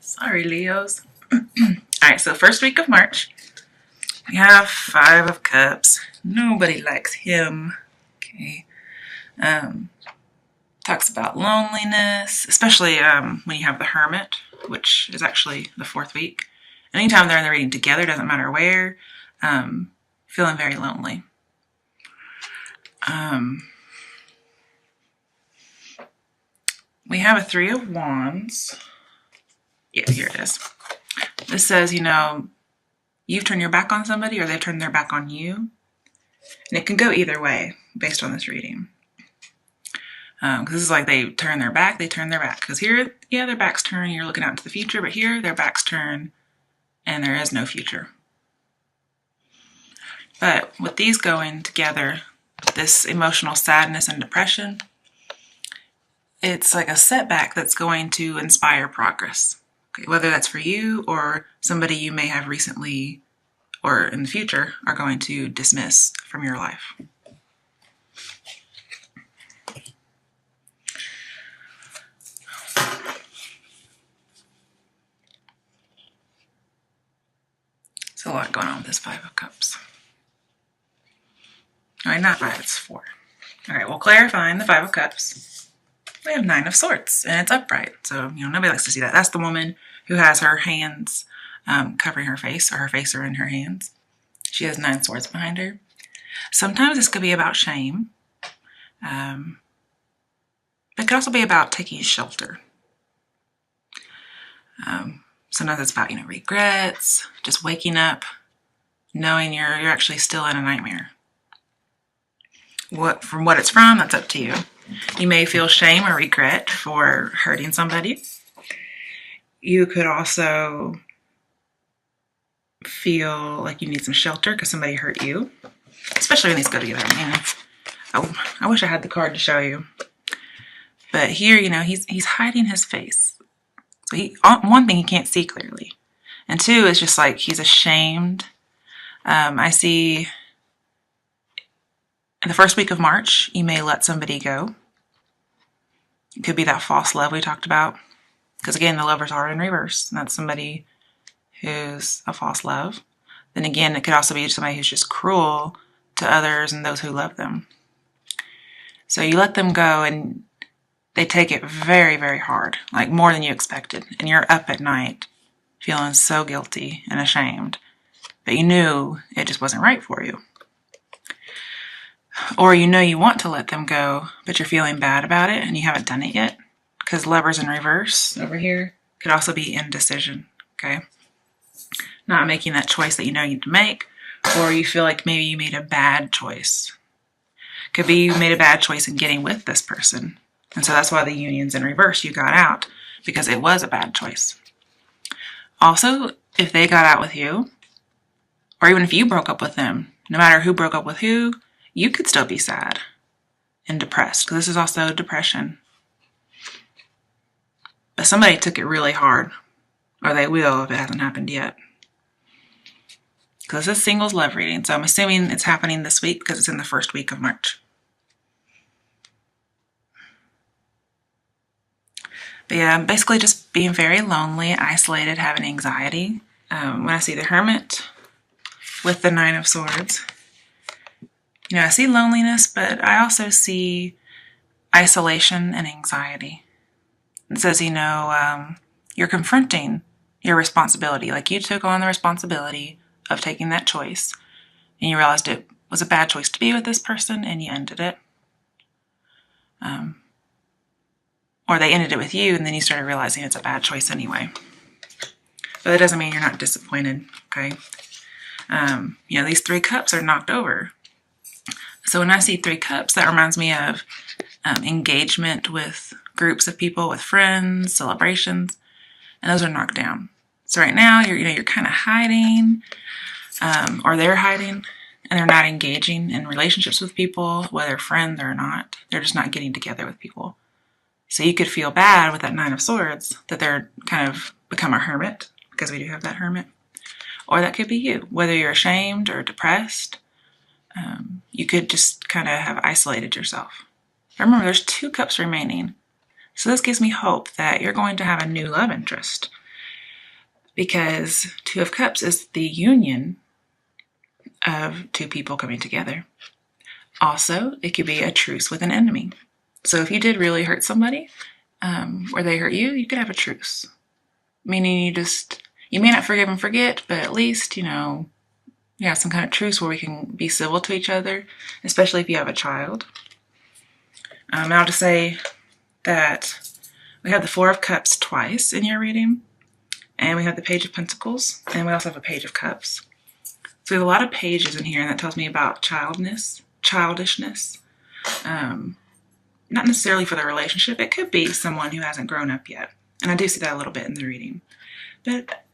Sorry, Leos. Alright, so first week of March, we have Five of Cups. Nobody likes him. Okay. Talks about loneliness, especially when you have the Hermit, which is actually the fourth week. Anytime they're in the reading together, doesn't matter where, feeling very lonely. We have a Three of Wands. Yeah, here it is. This says, you've turned your back on somebody or they've turned their back on you. And it can go either way based on this reading. Because this is like they turn their back. Because here, yeah, their back's turned, you're looking out into the future. But here, their back's turned and there is no future. But with these going together, this emotional sadness and depression, it's like a setback that's going to inspire progress. Okay, whether that's for you or somebody you may have recently or in the future are going to dismiss from your life. There's a lot going on with this Five of Cups. All right, not five, it's four. All right, well, clarifying the Five of Cups, we have Nine of Swords, and it's upright. So, nobody likes to see that. That's the woman who has her hands covering her face, or her face are in her hands. She has 9 swords behind her. Sometimes this could be about shame. It could also be about taking shelter. Sometimes it's about, regrets, just waking up, knowing you're actually still in a nightmare. From what it's from, that's up to you. You may feel shame or regret for hurting somebody. You could also feel like you need some shelter because somebody hurt you, especially when these go together. I wish I had the card to show you. But here, he's hiding his face. So one thing, he can't see clearly. And two, it's just like he's ashamed. I see in the first week of March, you may let somebody go. It could be that false love we talked about. Because again, the lovers are in reverse. And that's somebody who's a false love. Then again, it could also be somebody who's just cruel to others and those who love them. So you let them go and they take it very, very hard, like more than you expected. And you're up at night feeling so guilty and ashamed. But you knew it just wasn't right for you. Or you want to let them go, but you're feeling bad about it and you haven't done it yet. Because lovers in reverse over here could also be indecision, okay? Not making that choice that you need to make, or you feel like maybe you made a bad choice. Could be you made a bad choice in getting with this person. And so that's why the union's in reverse. You got out because it was a bad choice. Also, if they got out with you, or even if you broke up with them, no matter who broke up with who, you could still be sad and depressed, because this is also depression. But somebody took it really hard, or they will if it hasn't happened yet. Because this is singles love reading, so I'm assuming it's happening this week because it's in the first week of March. But yeah, basically just being very lonely, isolated, having anxiety. When I see the Hermit with the Nine of Swords, I see loneliness, but I also see isolation and anxiety. It says, you're confronting your responsibility. Like you took on the responsibility of taking that choice and you realized it was a bad choice to be with this person and you ended it. Or they ended it with you and then you started realizing it's a bad choice anyway. But that doesn't mean you're not disappointed, okay? These 3 cups are knocked over. So when I see 3 cups, that reminds me of engagement with groups of people, with friends, celebrations, and those are knocked down. So right now, you're kind of hiding, or they're hiding, and they're not engaging in relationships with people, whether friends or not. They're just not getting together with people. So you could feel bad with that Nine of Swords that they're kind of become a hermit, because we do have that Hermit. Or that could be you, whether you're ashamed or depressed. You could just kind of have isolated yourself. Remember, there's 2 cups remaining. So this gives me hope that you're going to have a new love interest. because Two of Cups is the union of two people coming together. Also, it could be a truce with an enemy. So if you did really hurt somebody, or they hurt you, you could have a truce. Meaning you may not forgive and forget, but at least, you have some kind of truce where we can be civil to each other, especially if you have a child. I'll just say that we have the Four of Cups twice in your reading, and we have the Page of Pentacles, and we also have a Page of Cups. So we have a lot of pages in here, and that tells me about childishness. Not necessarily for the relationship. It could be someone who hasn't grown up yet. And I do see that a little bit in the reading. But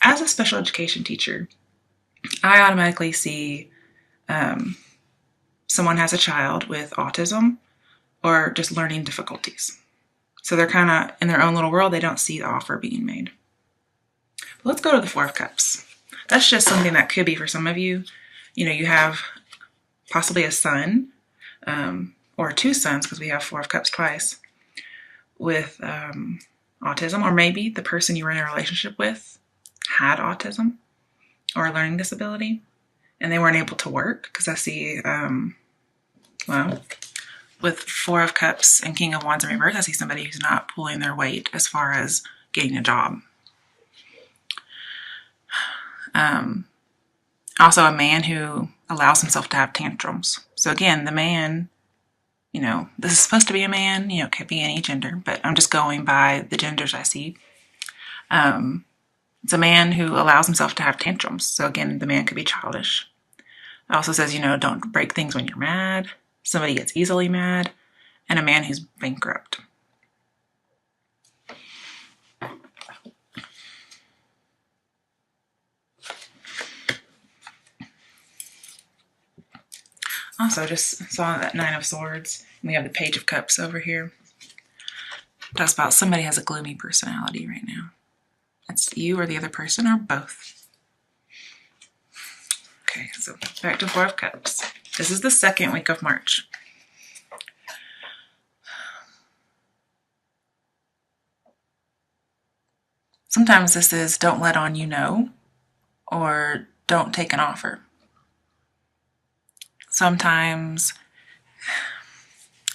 as a special education teacher, I automatically see someone has a child with autism or just learning difficulties. So they're kind of in their own little world. They don't see the offer being made. But let's go to the Four of Cups. That's just something that could be for some of you. You have possibly a son, or two sons, because we have Four of Cups twice, with autism, or maybe the person you were in a relationship with had autism or a learning disability, and they weren't able to work, because I see, with Four of Cups and King of Wands in reverse, I see somebody who's not pulling their weight as far as getting a job. Also a man who allows himself to have tantrums. So again, the man, this is supposed to be a man, it could be any gender, but I'm just going by the genders I see. It's a man who allows himself to have tantrums. So again, the man could be childish. It also says, don't break things when you're mad. Somebody gets easily mad. And a man who's bankrupt. Also, just saw that Nine of Swords. We have the Page of Cups over here. Talks about somebody has a gloomy personality right now. It's you or the other person or both. Okay, so back to Four of Cups. This is the second week of March. Sometimes this is don't let on or don't take an offer. Sometimes,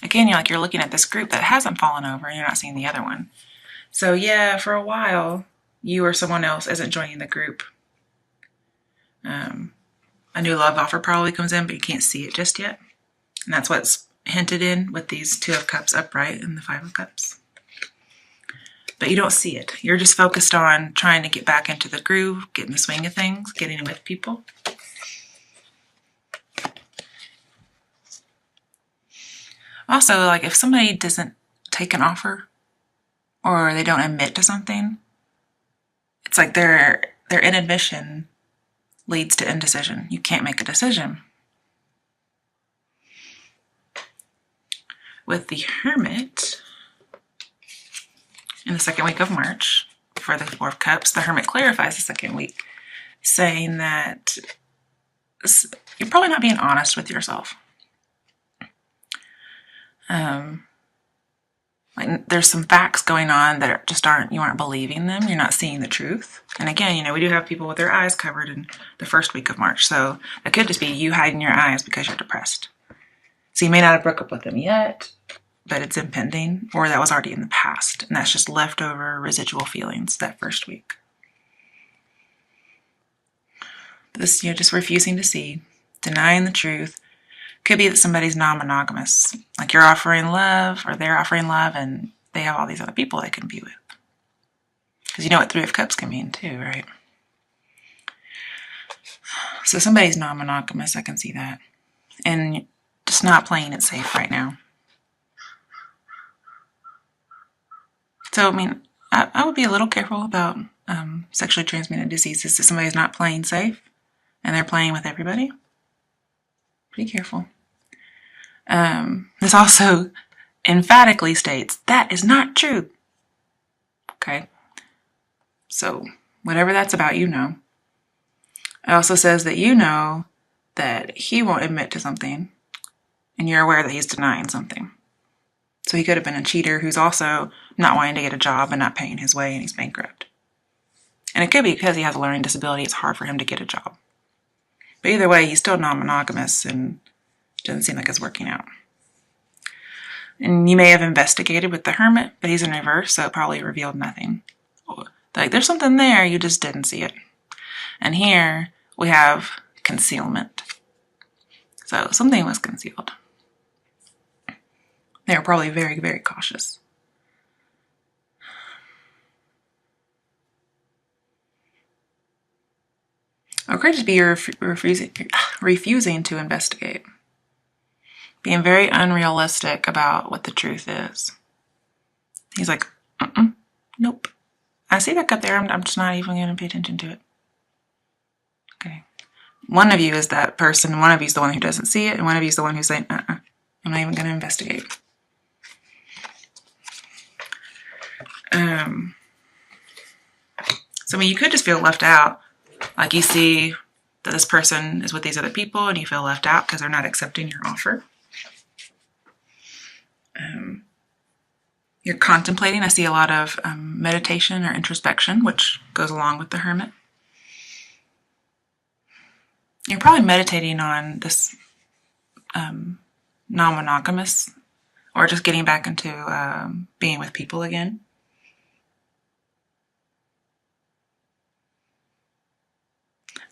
again, you're looking at this group that hasn't fallen over and you're not seeing the other one. So yeah, for a while, you or someone else isn't joining the group. A new love offer probably comes in, but you can't see it just yet. And that's what's hinted in with these Two of Cups upright and the Five of Cups. But you don't see it. You're just focused on trying to get back into the groove, getting the swing of things, getting with people. Also, if somebody doesn't take an offer or they don't admit to something, it's like their inadmission leads to indecision. You can't make a decision. With the Hermit in the second week of March for the Four of Cups, the Hermit clarifies the second week, saying that you're probably not being honest with yourself. There's some facts going on that you aren't believing them. You're not seeing the truth. And again, we do have people with their eyes covered in the first week of March. So it could just be you hiding your eyes because you're depressed. So you may not have broke up with them yet, but it's impending, or that was already in the past. And that's just leftover residual feelings that first week. But this, just refusing to see, denying the truth. Could be that somebody's non-monogamous. Like you're offering love or they're offering love and they have all these other people they can be with. Because you know what Three of Cups can mean too, right? So somebody's non-monogamous, I can see that. And just not playing it safe right now. So, I would be a little careful about sexually transmitted diseases if somebody's not playing safe and they're playing with everybody. Be careful. This also emphatically states that is not true. Okay. So whatever that's about, It also says that that he won't admit to something and you're aware that he's denying something. So he could have been a cheater who's also not wanting to get a job and not paying his way and he's bankrupt. And it could be because he has a learning disability, it's hard for him to get a job. But either way, he's still non-monogamous and doesn't seem like it's working out. And you may have investigated with the Hermit, but he's in reverse, so it probably revealed nothing. Like, there's something there, you just didn't see it. And here we have concealment. So something was concealed. They were probably very, very cautious. Or could just be refusing to investigate. Being very unrealistic about what the truth is. He's like, nope. I see that up there. I'm just not even going to pay attention to it. Okay. One of you is that person. One of you is the one who doesn't see it. And one of you is the one who's saying, I'm not even going to investigate. So, I mean, you could just feel left out. Like you see that this person is with these other people and you feel left out because they're not accepting your offer. You're contemplating. I see a lot of meditation or introspection, which goes along with the Hermit. You're probably meditating on this non-monogamous, or just getting back into being with people again.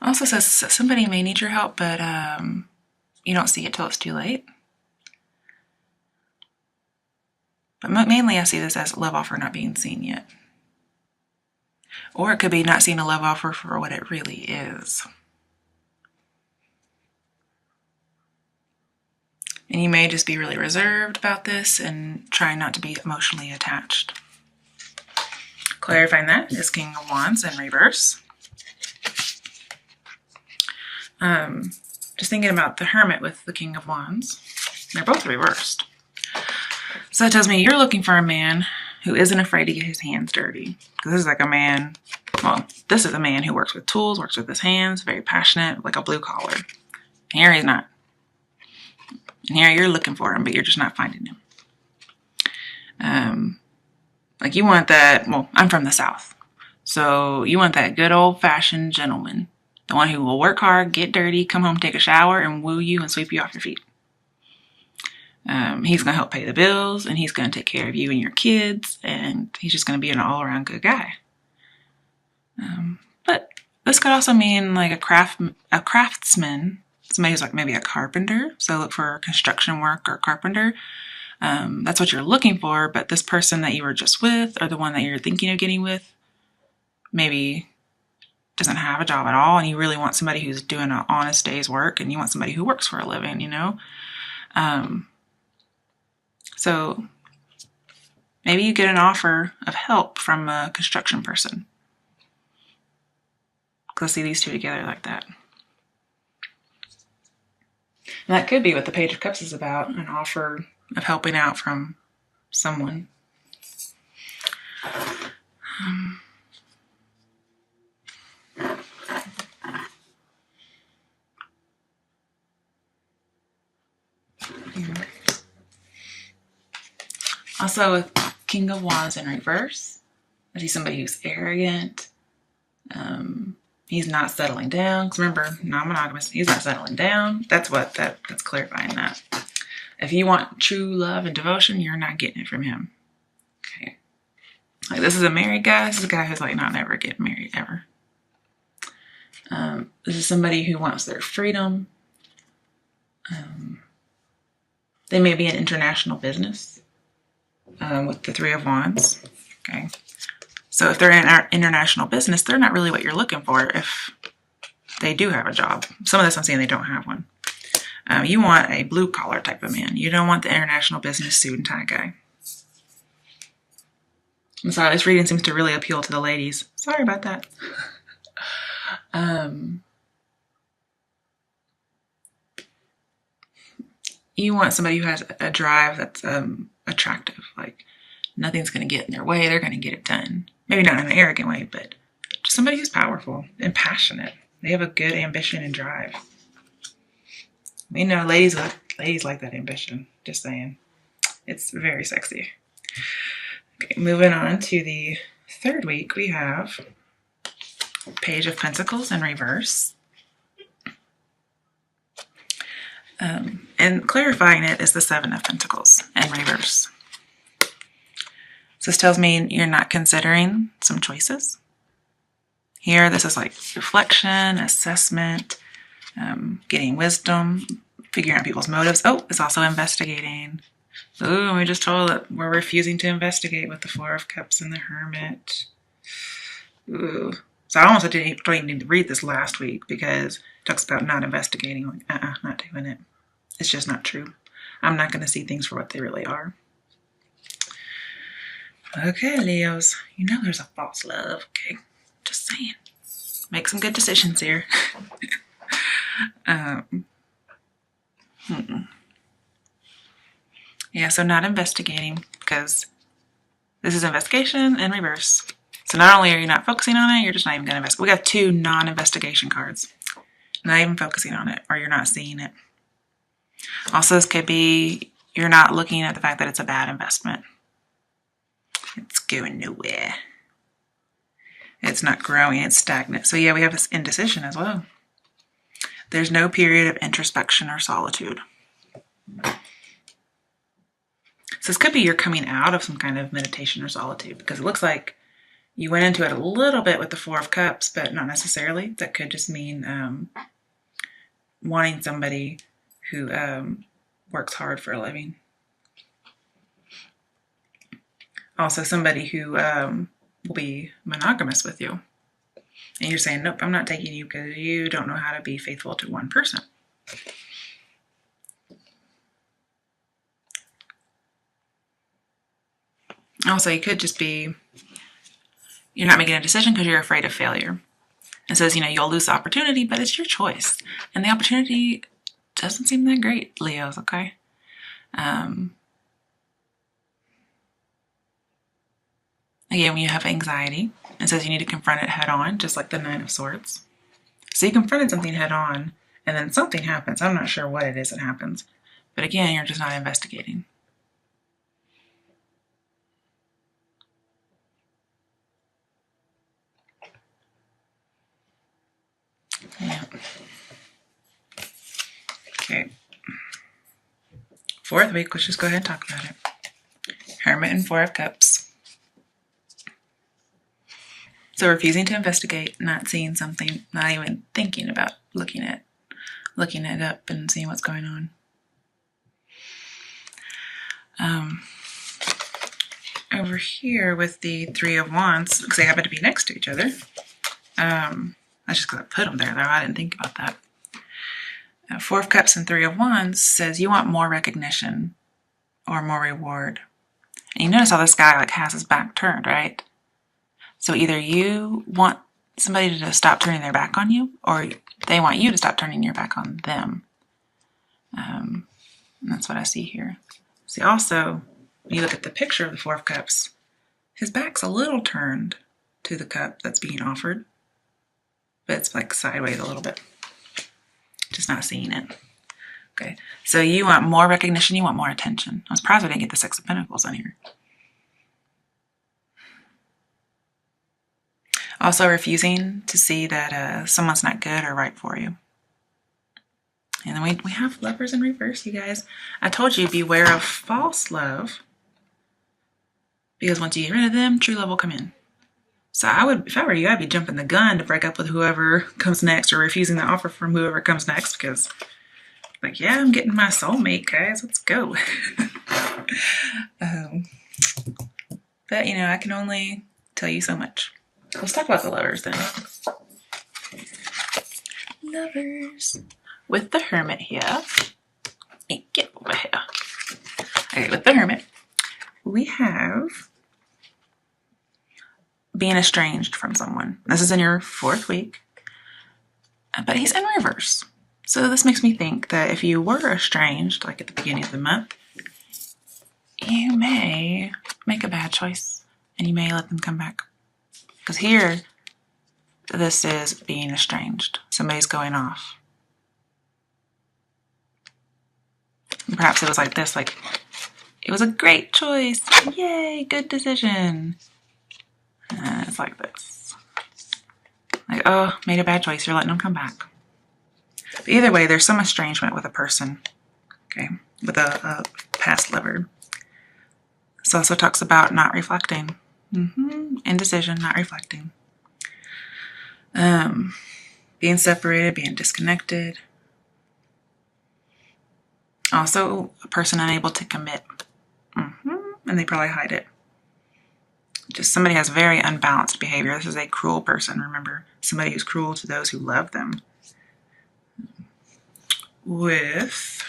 Also says somebody may need your help, but you don't see it till it's too late. But mainly I see this as love offer not being seen yet. Or it could be not seeing a love offer for what it really is. And you may just be really reserved about this and trying not to be emotionally attached. Clarifying that is King of Wands in reverse. Just thinking about the Hermit with the King of Wands. They're both reversed. So that tells me you're looking for a man who isn't afraid to get his hands dirty. Because this is like a man, well, this is a man who works with tools, works with his hands, very passionate, like a blue collar. Here he's not. And here you're looking for him, but you're just not finding him. Like you want that, well, I'm from the South. So you want that good old-fashioned gentleman. The one who will work hard, get dirty, come home, take a shower, and woo you and sweep you off your feet. He's going to help pay the bills, and he's going to take care of you and your kids, and he's just going to be an all-around good guy. But this could also mean like a craftsman, somebody who's like maybe a carpenter. So look for construction work or carpenter. That's what you're looking for, but this person that you were just with, or the one that you're thinking of getting with, maybe doesn't have a job at all, and you really want somebody who's doing an honest day's work, and you want somebody who works for a living, you know? So maybe you get an offer of help from a construction person. Because I see these two together like that. And that could be what the Page of Cups is about, an offer of helping out from someone. Also with King of Wands in reverse, I see somebody who's arrogant. He's not settling down. Because remember, non-monogamous, he's not settling down. That's clarifying that. If you want true love and devotion, you're not getting it from him. Okay. Like this is a married guy. This is a guy who's like not never getting married ever. This is somebody who wants their freedom. They may be in international business with the Three of Wands. Okay. So if they're in our international business, they're not really what you're looking for if they do have a job. Some of this I'm saying they don't have one. You want a blue collar type of man. You don't want the international business suit and tie guy. I'm sorry, this reading seems to really appeal to the ladies. Sorry about that. You want somebody who has a drive that's attractive. Like nothing's going to get in their way. They're going to get it done. Maybe not in an arrogant way, but just somebody who's powerful and passionate. They have a good ambition and drive. We know ladies like that ambition. Just saying. It's very sexy. Okay, moving on to the third week, we have Page of Pentacles in reverse. And clarifying it is the Seven of Pentacles in reverse. So this tells me you're not considering some choices. Here, this is like reflection, assessment, getting wisdom, figuring out people's motives. Oh, it's also investigating. Ooh, we just told that we're refusing to investigate with the Four of Cups and the Hermit. Ooh. So I almost didn't even need to read this last week because it talks about not investigating. Like, not doing it. It's just not true. I'm not going to see things for what they really are. Okay, Leos. You know there's a false love. Okay, just saying. Make some good decisions here. Yeah, so not investigating because this is investigation in reverse. So not only are you not focusing on it, you're just not even going to investigate. We got 2 non-investigation cards. Not even focusing on it, or you're not seeing it. Also, this could be you're not looking at the fact that it's a bad investment. It's going nowhere. It's not growing, it's stagnant. So yeah, we have this indecision as well. There's no period of introspection or solitude. So this could be you're coming out of some kind of meditation or solitude because it looks like you went into it a little bit with the Four of Cups, but not necessarily. That could just mean wanting somebody who works hard for a living. Also somebody who will be monogamous with you. And you're saying, nope, I'm not taking you because you don't know how to be faithful to one person. Also, you could just be, you're not making a decision because you're afraid of failure. It says, you'll lose the opportunity, but it's your choice. And the opportunity doesn't seem that great, Leos, okay? Again, when you have anxiety, it says you need to confront it head on, just like the Nine of Swords. So you confronted something head on, and then something happens. I'm not sure what it is that happens. But again, you're just not investigating. Yeah. Okay. 4th week, let's just go ahead and talk about it. Hermit and Four of Cups. So refusing to investigate, not seeing something, not even thinking about looking it up and seeing what's going on. Over here with the Three of Wands, because they happen to be next to each other. That's just because I put them there, though. I didn't think about that. Four of Cups and Three of Wands says you want more recognition or more reward. And you notice how this guy has his back turned, right? So either you want somebody to stop turning their back on you, or they want you to stop turning your back on them. And that's what I see here. See, also, when you look at the picture of the Four of Cups, his back's a little turned to the cup that's being offered, but it's like sideways a little bit. Just not seeing it. Okay, so you want more recognition, you want more attention. I was surprised I didn't get the Six of Pentacles on here. Also refusing to see that someone's not good or right for you. And then we have Lovers in reverse, you guys. I told you, beware of false love. Because once you get rid of them, true love will come in. So I would, if I were you, I'd be jumping the gun to break up with whoever comes next or refusing the offer from whoever comes next because, yeah, I'm getting my soulmate, guys. Let's go. But, I can only tell you so much. Let's talk about the Lovers then. Lovers. With the Hermit here. Hey, get over here. Okay, with the Hermit, we have being estranged from someone. This is in your 4th week. But he's in reverse. So this makes me think that if you were estranged, at the beginning of the month, you may make a bad choice and you may let them come back. Because here, this is being estranged. Somebody's going off. And perhaps it was like this, it was a great choice. Yay, good decision. And it's like this. oh, made a bad choice. You're letting them come back. But either way, there's some estrangement with a person, okay, with a past lover. This also talks about not reflecting. Indecision, not reflecting. Being separated, being disconnected. Also, a person unable to commit. And they probably hide it. Just somebody has very unbalanced behavior. This is a cruel person, remember. Somebody who's cruel to those who love them. With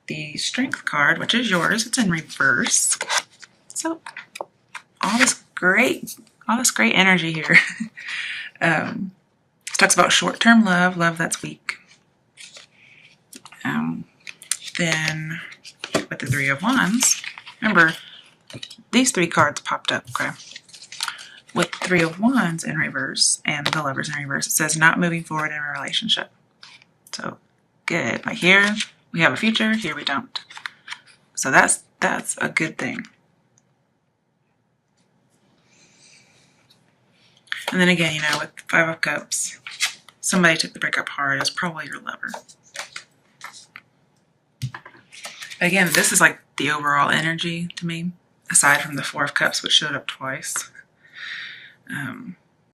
the Strength card, which is yours, it's in reverse. So all this great energy here. This talks about short-term love that's weak. Then with the Three of Wands, remember these three cards popped up, okay? With Three of Wands in reverse and the Lovers in reverse, it says not moving forward in a relationship. So good. Like here we have a future, here we don't. So that's a good thing. And then again, you know, with Five of Cups, somebody took the breakup hard. It's probably your lover. Again, this is like the overall energy to me, aside from the Four of Cups, which showed up twice.